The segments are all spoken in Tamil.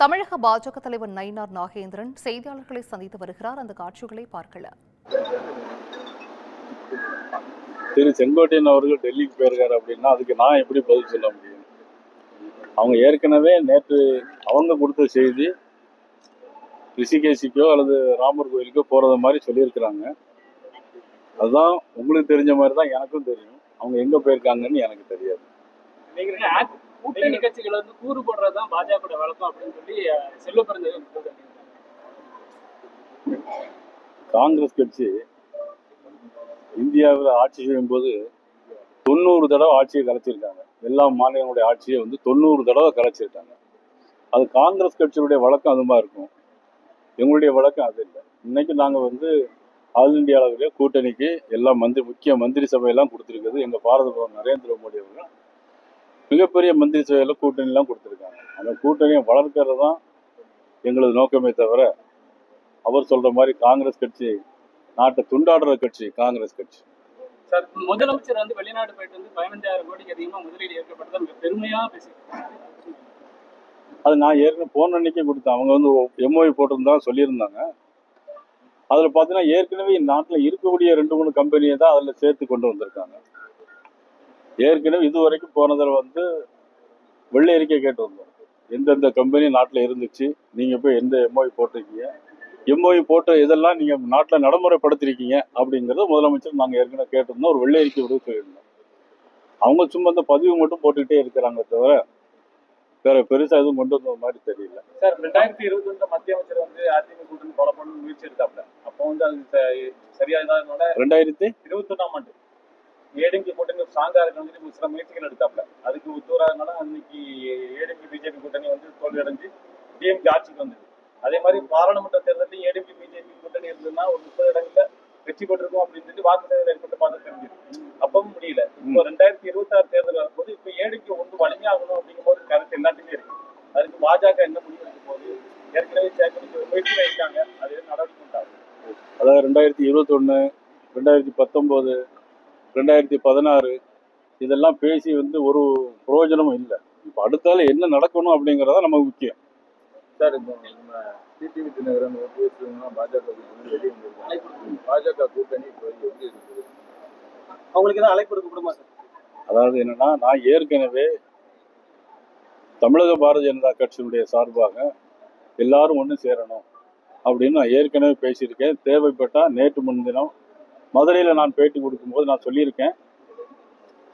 தமிழக பாஜக தலைவர் நயினார் நாகேந்திரன் செய்தியாளர்களை சந்தித்து வருகிறார். அந்த காட்சிகளை பார்க்கலாம். திரு செங்கோட்டையன் அவர்கள் டெல்லிக்கு போயிருக்காரு அப்படின்னா அதுக்கு நான் எப்படி பதில் சொல்ல முடியும்? அவங்க ஏற்கனவே நேற்று அவங்க கொடுத்த செய்தி ரிஷிகேஷிக்கோ அல்லது ராமர் கோயிலுக்கோ போறது மாதிரி சொல்லியிருக்கிறாங்க. அதுதான் உங்களுக்கு தெரிஞ்ச மாதிரி தான் எனக்கும் தெரியும். அவங்க எங்க போயிருக்காங்கன்னு எனக்கு தெரியாது. கூட்டணி கட்சிகள் வந்து கூறு போடுறதுதான் பாஜக வழக்கம் அப்படின்னு சொல்லி செல்வப்பிறந்த காங்கிரஸ் கட்சி இந்தியாவில் ஆட்சி செய்யும் போது 90 தடவை ஆட்சியை கலைச்சிருக்காங்க. எல்லா மாநிலங்களுடைய ஆட்சியை 90 தடவை கலைச்சிருக்காங்க. அது காங்கிரஸ் கட்சியுடைய வழக்கம் அது மாதிரி இருக்கும். எங்களுடைய வழக்கம் அது இல்லை. இன்னைக்கு நாங்கள் ஆல் இந்தியா அளவிலே கூட்டணிக்கு எல்லா முக்கிய மந்திரி சபையெல்லாம் கொடுத்துருக்குது. எங்கள் பாரத பிரதமர் நரேந்திர மோடி அவர்கள் மிகப்பெரிய மந்திரி சபையில் கூட்டணிலாம் கொடுத்துருக்காங்க. அந்த கூட்டணியை வளர்க்கறது தான் எங்களது நோக்கமே தவிர அவர் சொல்ற மாதிரி காங்கிரஸ் கட்சி நாட்டை துண்டாடுற கட்சி காங்கிரஸ் கட்சி. சார், முதலமைச்சர் வெளிநாடு போயிட்டு 15,000 கோடிக்கு அதிகமாக முதலீடு ஏற்கப்பட்டதை பெருமையா பேசியிருக்காங்க. அது நான் ஏற்கனவே போன அன்னைக்கே கொடுத்தேன். அவங்க எம்ஓஐ போட்டிருந்தா சொல்லியிருந்தாங்க. அதில் பார்த்தீங்கன்னா ஏற்கனவே நாட்டில் இருக்கக்கூடிய 2-3 கம்பெனியை தான் அதில் சேர்த்து கொண்டு வந்திருக்காங்க. ஏற்கனவே இது வரைக்கும் போனதில் வெள்ளை அறிக்கை கேட்டு வந்தோம். எந்தெந்த கம்பெனி நாட்டில் இருந்துச்சு, நீங்கள் போய் எந்த எம்ஓஐ போட்டிருக்கீங்க, எம்ஓஐ போட்ட இதெல்லாம் நீங்கள் நாட்டில் நடைமுறைப்படுத்திருக்கீங்க அப்படிங்கிறத முதலமைச்சர் நாங்கள் ஏற்கனவே கேட்டிருந்தோம். ஒரு வெள்ளை அறிக்கை விட சொல்லியிருந்தோம். அவங்க சும்மா இந்த பதிவு மட்டும் போட்டுக்கிட்டே இருக்கிறாங்க தவிர வேற பெருசா எதுவும் கொண்டு வந்த மாதிரி தெரியல. சார், 2021 மத்திய அமைச்சர் அதிமுக கூட்டணி ஃபாலோ பண்ண முயற்சி எடுத்தாப்ல. அப்போ அது சரியா இல்லாதனால 2021 ஆண்டு ஏடிஎம்கே கூட்டணி ஸ்ட்ராங்கா இருக்கணும் சில முயற்சிகள் எடுத்தாப்ல. அதுக்கு ஒத்துவராதனால அன்னைக்கு ஏடிஎம்கே பிஜேபி கூட்டணி தோல்வி அடைஞ்சு டிஎம்கே ஆட்சிக்கு வந்தது. அதே மாதிரி பாராளுமன்ற தேர்தலையும் ஏடிஎம்கே பிஜேபி கூட்டணி இருந்ததுன்னா ஒரு 30 இடங்கள்ல வெற்றி பெற்றிருக்கும் அப்படின்னு சொல்லி வாக்கு சேவை ஏற்பட்டு பார்த்து தெரிஞ்சது. அப்பவும் முடியல. இப்போ 2026 தேர்தல் வரும்போது இப்ப ஏடிஎம்கே வலிமையாகணும் அப்படிங்கும் போது கருத்து எல்லாத்துக்குமே இருக்கு. அதுக்கு பாஜக என்ன முடிவு எடுக்கும் போது ஏற்கனவே முயற்சி வைக்காங்க. அது நடவடிக்கை உண்டாகும். அதாவது 2021, 2019, 2016 இதெல்லாம் பேசி ஒரு பிரயோஜனமும் இல்லை. இப்போ அடுத்தால என்ன நடக்கணும் அப்படிங்கிறதா நமக்கு முக்கியம். சார், இப்போ நம்ம டிடிவி தினகரன் பாஜக வெளியே வந்திருக்காங்க. பாஜக கூட்டணி எப்படி இருக்குது? அவங்களுக்கு தான் அழைப்பு கொடுக்கப்படுமா சார்? அதாவது என்னன்னா, நான் ஏற்கனவே தமிழக பாரதிய ஜனதா கட்சியினுடைய சார்பாக எல்லாரும் ஒன்று சேரணும் அப்படின்னு நான் ஏற்கனவே பேசியிருக்கேன். தேவைப்பட்டா நேற்று முன்தினம் மதுரையில் நான் பேட்டி கொடுக்கும்போது நான் சொல்லியிருக்கேன்.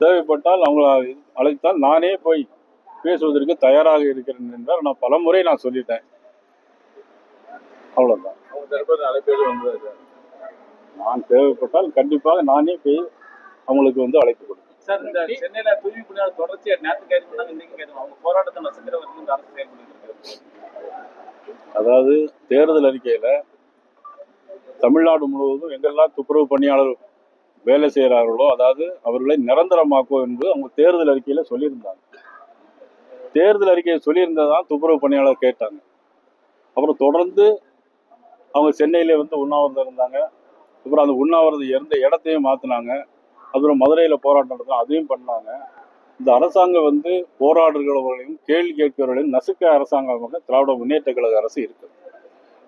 தேவைப்பட்டால் அவங்கள அழைத்தால் நானே போய் பேசுவதற்கு தயாராக இருக்கிறேன் என்றால் நான் பலமுறை நான் சொல்லிட்டேன். அவ்வளவுதான். நான் தேவைப்பட்டால் கண்டிப்பாக நானே போய் அவங்களுக்கு அழைப்பு கொடுப்பேன். சார், இந்த சென்னையில தூய்மை பணியாளர் தொடர்ச்சியா நேற்று கைது பண்ணாங்க, இன்னைக்கு கைது. அவங்க போராட்டத்தை நசுக்கிற வரைக்கும் இந்த அரசு செயல்பட்டு. அதாவது தேர்தல் அறிக்கையில தமிழ்நாடு முழுவதும் எங்கெல்லாம் துப்புரவு பணியாளர் வேலை செய்கிறார்களோ அதாவது அவர்களை நிரந்தரமாக்குவோம் என்று அவங்க தேர்தல் அறிக்கையில சொல்லியிருந்தாங்க. தேர்தல் அறிக்கையை சொல்லியிருந்ததான் துப்புரவு பணியாளர் கேட்டாங்க. அப்புறம் தொடர்ந்து அவங்க சென்னையில உண்ணாவிரதம் இருந்தாங்க. அப்புறம் அந்த உண்ணாவிரதம் இருந்த இடத்தையும் மாத்தினாங்க. அப்புறம் மதுரையில போராட்டம் நடத்தினா அதையும் பண்ணாங்க. இந்த அரசாங்கம் போராடுகிறவர்களையும் கேள்வி கேட்கிறவர்களையும் நசுக்க அரசாங்கமாக திராவிட முன்னேற்ற கழக அரசு இருக்கு.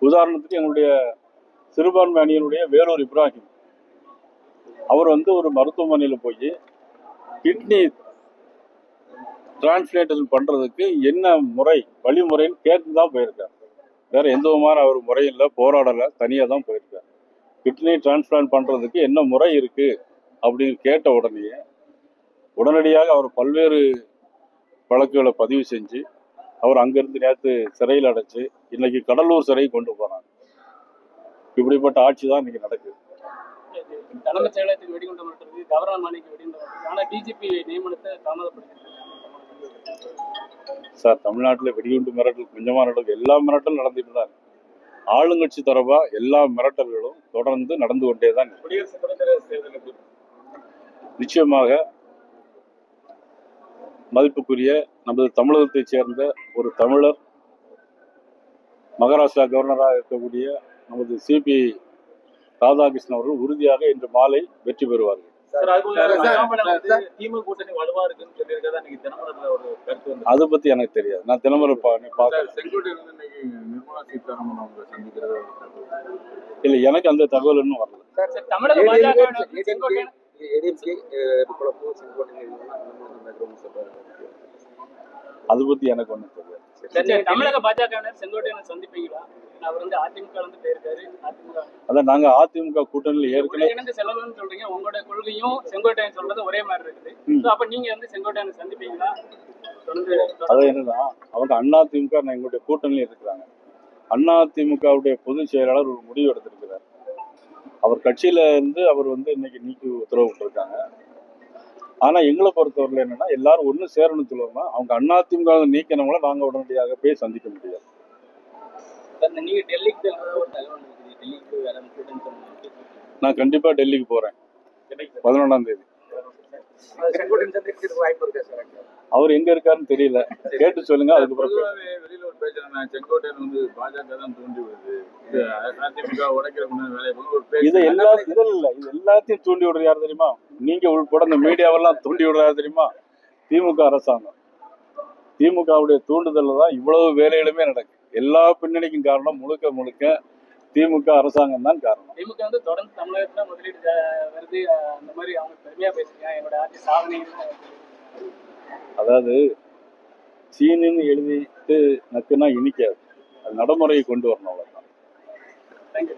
உதாரணத்துக்கு எங்களுடைய சிறுபான்மை அணியினுடைய வேலூர் இப்ராஹிம் அவர் ஒரு மருத்துவமனையில் போய் கிட்னி டிரான்ஸ்லேஷன் பண்றதுக்கு என்ன வழிமுறைன்னு கேட்டுதான் போயிருக்காரு. வேற எந்த விதமான அவர் முறையில் போராடலை, தனியாக தான் போயிருக்காரு. கிட்னி டிரான்ஸ்பிளான்ட் பண்றதுக்கு என்ன முறை இருக்கு அப்படின்னு கேட்ட உடனடியாக அவர் பல்வேறு வழக்குகளை பதிவு செஞ்சு அவர் அங்கிருந்து நேற்று சிறையில் அடைச்சு இன்னைக்கு கடலூர் சிறை கொண்டு போறாங்க. இப்படிப்பட்ட ஆட்சி தான் இன்னைக்கு நடக்குது. தலைமைச் செயலகத்துக்கு வெடிகுண்டு மிரட்டுறது, கவர்னர் மாளிகைக்கு வெடிகுண்டு மிரட்டுறது, ஆனால் டிஜிபி நியமனத்தை தாமதப்படுத்தி சார், தமிழ்நாட்டில் வெடிகுண்டு மிரட்டல் கொஞ்சமா நடக்கும். எல்லா மிரட்டலும் நடந்துட்டு தான். ஆளுங்கட்சி தரப்பா எல்லா மிரட்டல்களும் தொடர்ந்து நடந்து கொண்டே தான். நிச்சயமாக மதிப்புக்குரிய நமது தமிழகத்தைச் சேர்ந்த ஒரு தமிழர் மகாராஷ்டிரா கவர்னராக இருக்கக்கூடிய நமது சிபி ராதாகிருஷ்ணன் அவர்கள் உறுதியாக இன்று மாலை வெற்றி பெறுவார்கள். திமுக கூட்டணி வலுவா இருக்குன்னு சொல்லியிருக்கதா இன்னைக்கு தினமரத்துல ஒரு கருத்து வந்து. அதை பத்தி எனக்கு தெரியாது. நான் தினமரம் பார்க்கல. செங்கோட்டையில வந்து இன்னைக்கு நிர்மலா சீதாராமன் அவங்க சந்திக்கிறத இல்ல, எனக்கு அந்த தகவல் இன்னும் வரல. சார், தமிழக பாஜக செங்கோட்டையன் அதை பத்தி எனக்கு ஒண்ணும் தெரியாது. சரி, தமிழக பாஜகவினர் செங்கோட்டையனை சந்திப்பீங்களா? அவர் வந்து அதிமுக வந்து போயிருக்காரு. அதிமுக அதான் நாங்க அதிமுக கூட்டணியில் ஏற்கனவே ஒருங்கிணைந்து செல்லணும்னு சொல்றீங்க. உங்களோட கொள்கையும் செங்கோட்டையன் சொல்றது ஒரே மாதிரி இருக்குது. So, அப்ப நீங்க வந்து செங்கோட்டையனை சந்திப்பீங்களா? தொடர்ந்து அதான் என்னன்னா, அவங்க அதிமுக எங்களுடைய கூட்டணியில் இருக்கிறாங்க. அதிமுகவுடைய பொதுச் செயலாளர் ஒரு முடிவு எடுத்திருக்கிறார். அவர் கட்சியில இருந்து அவர் வந்து இன்னைக்கு நீக்கி உத்தரவு விட்டுருக்காங்க. ஆனா எங்களை பொறுத்தவரையில என்னன்னா, எல்லாரும் ஒண்ணு சேரணும்னு சொல்லுவோம்னா, அவங்க அதிமுக நீக்கினவங்கள நாங்க உடனடியாக போய் சந்திக்க முடியாது. நீங்க டெல்லிக்கு ஒரு தகவல் இருக்குது. டெல்லிக்கு வேற கூட்டணி சொன்னீங்க. நான் கண்டிப்பா டெல்லிக்கு போறேன் 11ஆம் தேதி. செங்கோட்டையன் சந்திக்கிறதுக்கு வாய்ப்பு இருக்கா சார்? அவர் எங்க இருக்காருன்னு தெரியல, கேட்டு சொல்லுங்க. அதுக்கப்புறம் வெளியில ஒரு பேசுறேன், செங்கோட்டையன் வந்து பாஜக தான் தூண்டி விடுது, அதிமுக உடைக்கிற வேலையை ஒரு பேச்சு. இது எல்லாத்தையும் தூண்டி விடுறது யாரு தெரியுமா? நீங்க உள்பட இந்த மீடியாவெல்லாம் தூண்டி விடுறாரு தெரியுமா? திமுக அரசாங்கம். திமுகவுடைய தூண்டுதல்ல தான் இவ்வளவு வேலைகளுமே நடக்கு. எல்லா பின்னணிக்கும் காரணம் முழுக்க முழுக்க திமுக அரசாங்கம் தான் காரணம். திமுக வந்து தொடர்ந்து தமிழகத்துல முதலீடு வருது, அந்த மாதிரி அவங்க பெருமையா பேசுறீங்க. என்னோட ஆட்சி சாதனை. அதாவது சீனின்னு எழுதிட்டு நக்குன்னா இனிக்காது. அது நடைமுறையை கொண்டு வரணும், அவ்வளவுதான். தேங்க்யூ.